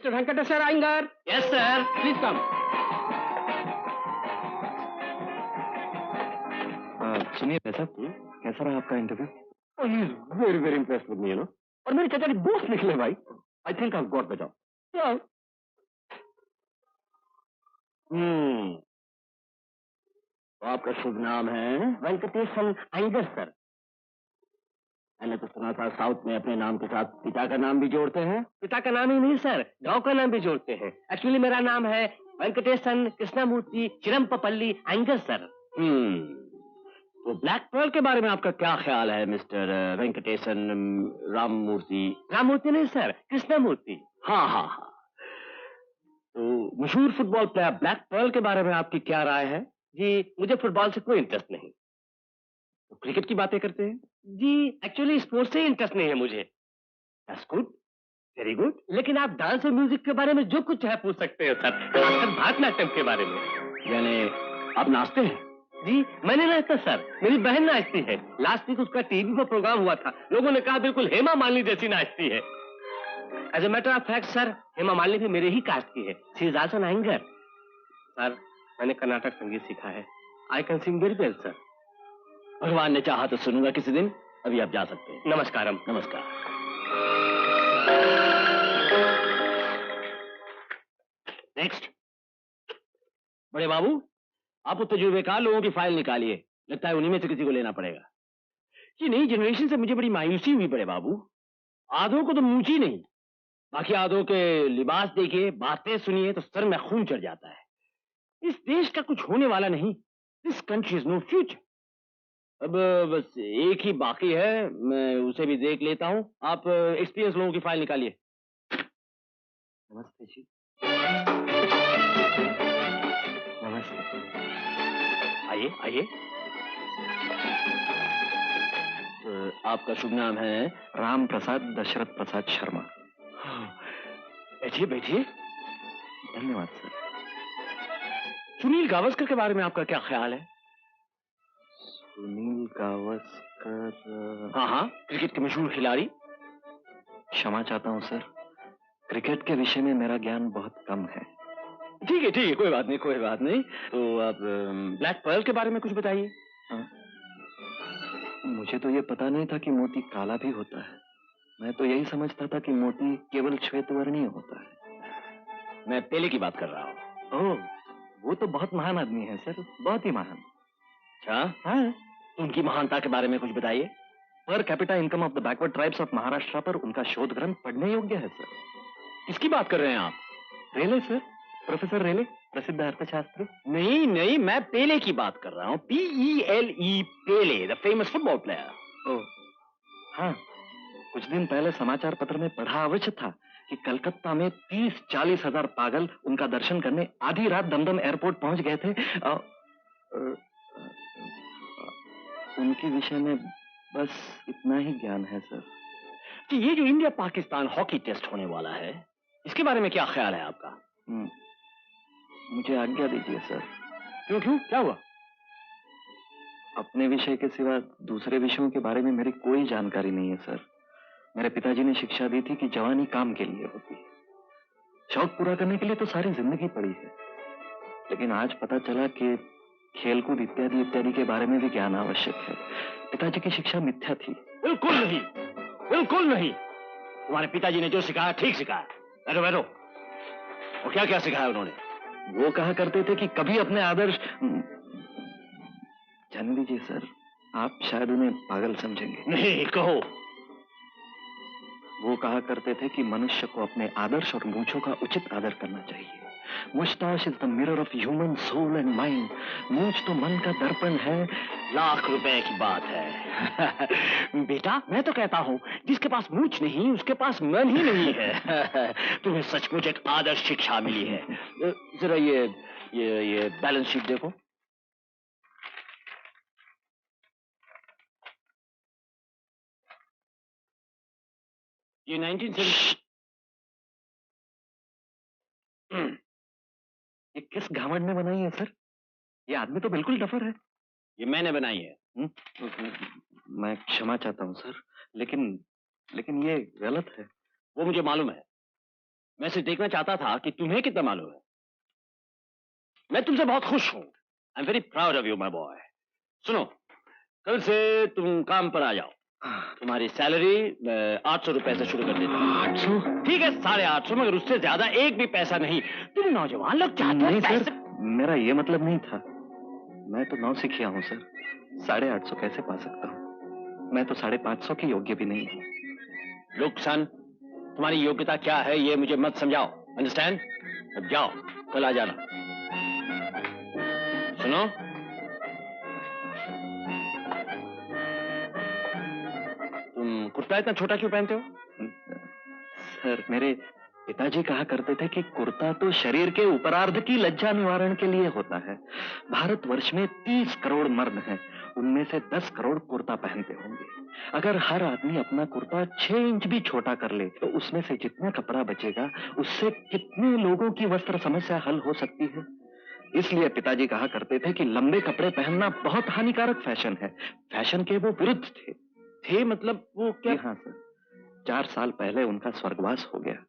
Mr. Venkateswar Iyengar. Yes, sir. Please come. सुनिए साहब, कैसा रहा आपका interview? Oh, he is very, very impressed with me, you know. और मेरे चाचा के दोस्त निकले भाई. I think I've got the job. Yeah. तो आपका शुभ नाम है? वेंकटेशन अयंगर सर. मैंने तो सुना था साउथ में अपने नाम के साथ पिता का नाम भी जोड़ते हैं। पिता का नाम ही नहीं सर, गांव का नाम भी जोड़ते हैं। एक्चुअली मेरा नाम है वेंकटेशन कृष्णमूर्ति चिरम्पपल्ली अयंगर सर। तो ब्लैक पर्ल के बारे में आपका क्या ख्याल है मिस्टर वेंकटेशन राममूर्ति? राममूर्ति नहीं सर, कृष्णमूर्ति। हाँ हाँ हाँ। तो मशहूर फुटबॉल प्लेयर ब्लैक पर्ल के बारे में आपकी क्या राय है? जी, मुझे फुटबॉल से कोई इंटरेस्ट नहीं। तो क्रिकेट की बातें करते हैं? जी, एक्चुअली स्पोर्ट्स से इंटरेस्ट नहीं है मुझे। That's good, very good. लेकिन आप डांस और म्यूजिक के बारे में जो कुछ है पूछ सकते हैं सर, खासकर भारतनाट्यम के बारे में। यानी आप नाचते हैं? जी, मैंने नाचता सर, मेरी बहन नाचती है। लास्ट वीक उसका टीवी पर प्रोग्राम हुआ था, लोगों ने कहा बिल्कुल हेमा मालिनी जैसी नाचती है। As a matter of fact sir, Hema Malini भी मेरे ही कास्ट की है। She is also an Iyengar. Sir, मैंने कर्नाटक संगीत सीखा है। I can sing very well sir. भगवान ने चाहा तो सुनूंगा किसी दिन। अभी आप जा सकते हैं। नमस्कारम। नमस्कार। नेक्स्ट। बड़े बाबू, आप वो तजुर्बेकार लोगों की फाइल निकालिए, लगता है उन्हीं में से किसी को लेना पड़ेगा। ये नई जनरेशन से मुझे बड़ी मायूसी हुई बड़े बाबू। आधों को तो मूंची नहीं, बाकी आधों के लिबास देखिए, बातें सुनिए तो सर में खून चढ़ जाता है। इस देश का कुछ होने वाला नहीं। This country is no future. अब बस एक ही बाकी है, मैं उसे भी देख लेता हूँ। आप एक्सपीरियंस लोगों की फाइल निकालिए। नमस्ते जी। नमस्ते। आइए आइए। आपका शुभ नाम है? राम प्रसाद दशरथ प्रसाद शर्मा। बैठिए बैठिए। धन्यवाद सर। सुनील गावस्कर के बारे में आपका क्या ख्याल है? सुनील गावस्कर? हाँ हाँ, क्रिकेट के मशहूर खिलाड़ी। क्षमा चाहता हूँ सर, क्रिकेट के विषय में मेरा ज्ञान बहुत कम है। ठीक है, कोई बात नहीं कोई बात नहीं। तो आप ब्लैक पर्ल के बारे में कुछ बताइए। मुझे तो ये पता नहीं था कि मोती काला भी होता है। मैं तो यही समझता था कि मोती केवल श्वेत वर्णीय होता है। मैं पेले की बात कर रहा हूँ। ओह, वो तो बहुत महान आदमी है सर, बहुत ही महान। अच्छा हाँ, उनकी महानता के बारे में कुछ बताइए। Per capita income of the backward tribes of Maharashtra पर उनका शोध ग्रंथ पढ़ने योग्य है सर। किसकी बात कर रहे हैं आप? रेले सर, प्रोफेसर रेले, प्रसिद्ध अर्थशास्त्री। नहीं, मैं पेले की बात कर रहा हूँ। PELE, Pele, the famous football player. Oh हाँ, कुछ दिन पहले समाचार पत्र में पढ़ा अवश्य था कि कलकत्ता में 30-40 हजार पागल उनका दर्शन करने आधी रात दमदम एयरपोर्ट पहुंच गए थे। उनके विषय में बस इतना ही ज्ञान है सर। कि ये जो इंडिया पाकिस्तान हॉकी टेस्ट होने वाला है, इसके बारे में क्या ख्याल है आपका? मुझे आज्ञा दीजिए सर। क्यों, क्या हुआ? अपने विषय के सिवा दूसरे विषयों के बारे में मेरी कोई जानकारी नहीं है सर। मेरे पिताजी ने शिक्षा दी थी कि जवानी काम के लिए होती है, शौक पूरा करने के लिए तो सारी जिंदगी पड़ी है। लेकिन आज पता चला कि खेलकूद इत्यादि इत्यादि के बारे में भी ज्ञान आवश्यक है। पिताजी की शिक्षा मिथ्या थी। बिल्कुल नहीं। तुम्हारे पिताजी ने जो सिखाया ठीक सिखाया। बैठो। और क्या क्या सिखाया उन्होंने? वो कहा करते थे कि कभी अपने आदर्श, जाने दीजिए सर, आप शायद उन्हें पागल समझेंगे। नहीं, कहो। वो कहा करते थे कि मनुष्य को अपने आदर्श और मूंछों का उचित आदर करना चाहिए। Moustache is the mirror of human soul and mind. मूंछ तो मन का दर्पण है। लाख रुपए की बात है। बेटा, मैं तो कहता हूँ जिसके पास मूंछ नहीं उसके पास मन ही नहीं है। तुम्हें सचमुच एक आदर्श शिक्षा मिली है। जरा ये बैलेंस शीट देखो। ये 1970। ये किस घावड़ ने बनाई है सर? ये आदमी तो बिल्कुल डफर है। ये मैंने बनाई है। मैं क्षमा चाहता हूँ सर, लेकिन ये गलत है। वो मुझे मालूम है। मैं सिर्फ देखना चाहता था कि तुम्हें कितना मालूम है। मैं तुमसे बहुत खुश हूं। I am very proud of you my boy. सुनो, कल से तुम काम पर आ जाओ। तुम्हारी सैलरी 800 रुपए से शुरू कर देता हूँ। 800? ठीक है, 850, मगर उससे ज्यादा एक भी पैसा नहीं। तुम नौजवान लोग चाहते हो नहीं पैसे- सर, मेरा ये मतलब नहीं था। मैं तो नौसिखिया हूँ सर, 850 कैसे पा सकता हूँ? मैं तो 550 के योग्य भी नहीं हूँ। लुक सन, तुम्हारी योग्यता क्या है ये मुझे मत समझाओ, अंडरस्टैंड? अब जाओ, कल आ जाना। सुनो, तुम कुर्ता इतना छोटा क्यों पहनते हो? सर, मेरे पिताजी कहा करते थे कि कुर्ता तो शरीर के उपरार्ध की लज्जा निवारण के लिए होता है। भारतवर्ष में 30 करोड़ मर्द हैं, उनमें से 10 करोड़ कुर्ता पहनते होंगे। अगर हर आदमी अपना कुर्ता 6 इंच भी छोटा कर ले तो उसमें से जितना कपड़ा बचेगा उससे कितने लोगों की वस्त्र समस्या हल हो सकती है। इसलिए पिताजी कहा करते थे कि लंबे कपड़े पहनना बहुत हानिकारक फैशन है। फैशन के वो विरुद्ध थे मतलब वो क्या? हाँ सर, 4 साल पहले उनका स्वर्गवास हो गया।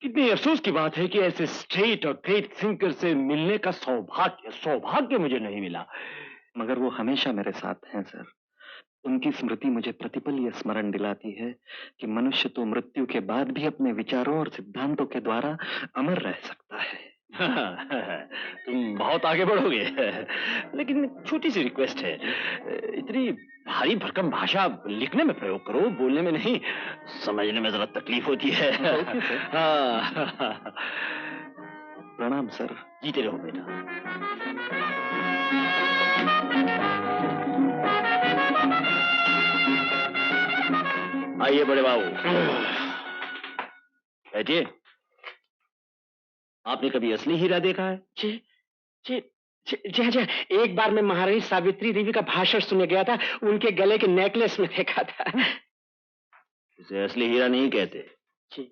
कितनी अफसोस की बात है कि ऐसे स्ट्रेट और ग्रेट थिंकर से मिलने का सौभाग्य मुझे नहीं मिला। मगर वो हमेशा मेरे साथ हैं सर। उनकी स्मृति मुझे प्रतिपल यह स्मरण दिलाती है कि मनुष्य तो मृत्यु के बाद भी अपने विचारों और सिद्धांतों के द्वारा अमर रह सकता है। तुम बहुत आगे बढ़ोगे, लेकिन छोटी सी रिक्वेस्ट है, इतनी भारी भरकम भाषा लिखने में प्रयोग करो, बोलने में नहीं। समझने में जरा तकलीफ होती है। हाँ। प्रणाम सर। जीते रहो बेटा। आइए बड़े बाबू, बैठिए। आपने कभी असली हीरा देखा है? जी जी जी जी, एक बार मैं महारानी सावित्री देवी का भाषण सुनने गया था, उनके गले के नेकलेस में देखा था। इसे असली हीरा नहीं कहते जी।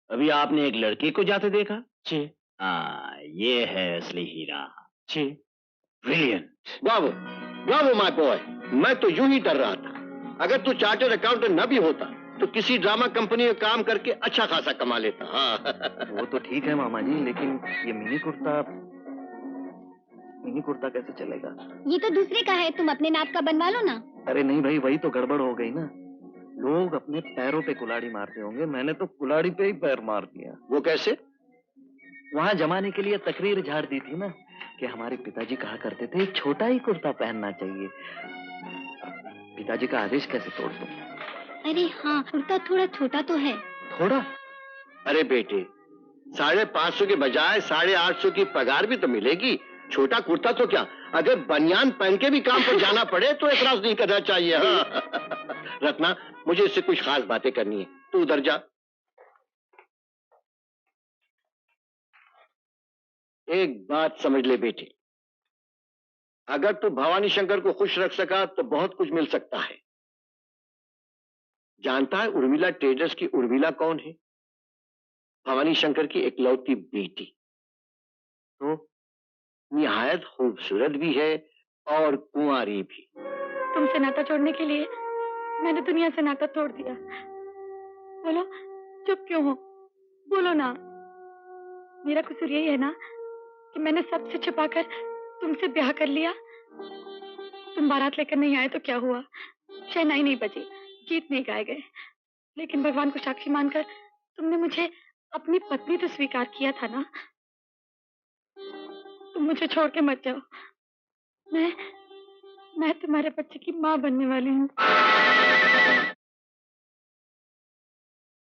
अभी आपने एक लड़की को जाते देखा? जी। हाँ, ये है असली हीरा। जी। Brilliant. Bravo, bravo my boy. मैं तो यूं ही डर रहा था, अगर तू चार्टर्ड अकाउंटेंट न भी होता तो किसी ड्रामा कंपनी में काम करके अच्छा खासा कमा लेता। हाँ। वो तो ठीक है मामा जी, लेकिन ये मिनी कुर्ता कैसे चलेगा? ये तो दूसरे का है, तुम अपने नाप का बनवा लो ना। अरे नहीं भाई, वही तो गड़बड़ हो गई ना। लोग अपने पैरों पे कुल्हाड़ी मारते होंगे, मैंने तो कुल्हाड़ी पे ही पैर मार दिया। वो कैसे? वहां जमाने के लिए तकरीर झाड़ दी थी ना कि हमारे पिताजी कहा करते थे छोटा ही कुर्ता पहनना चाहिए। पिताजी का आदेश कैसे तोड़ दूं? अरे हाँ, कुर्ता थोड़ा छोटा तो है। थोड़ा? अरे बेटे, 550 के बजाय 850 की पगार भी तो मिलेगी। छोटा कुर्ता तो क्या, अगर बनियान पहन के भी काम पर जाना पड़े तो एतराज नहीं करना चाहिए। हाँ। रत्ना, मुझे इससे कुछ खास बातें करनी है, तू उधर जा। एक बात समझ ले बेटे, अगर तू भवानी शंकर को खुश रख सका तो बहुत कुछ मिल सकता है। जानता है उर्मिला ट्रेडर्स की उर्मिला कौन है? भवानी शंकर की इकलौती बेटी। तो निहायत खूबसूरत भी है और कुंवारी भी। तुमसे नाता जोड़ने के लिए मैंने दुनिया से नाता तोड़ दिया। बोलो, चुप क्यों हो? बोलो ना। मेरा कसूर यही है ना कि मैंने सबसे छुपाकर तुमसे ब्याह कर लिया। तुम बारात लेकर नहीं आए तो क्या हुआ? शहनाई नहीं बजी, गीत नहीं गाए गए, लेकिन भगवान को साक्षी मानकर तुमने मुझे अपनी पत्नी तो स्वीकार किया था ना। तुम मुझे छोड़ के मत जाओ। मैं तुम्हारे बच्चे की माँ बनने वाली हूँ।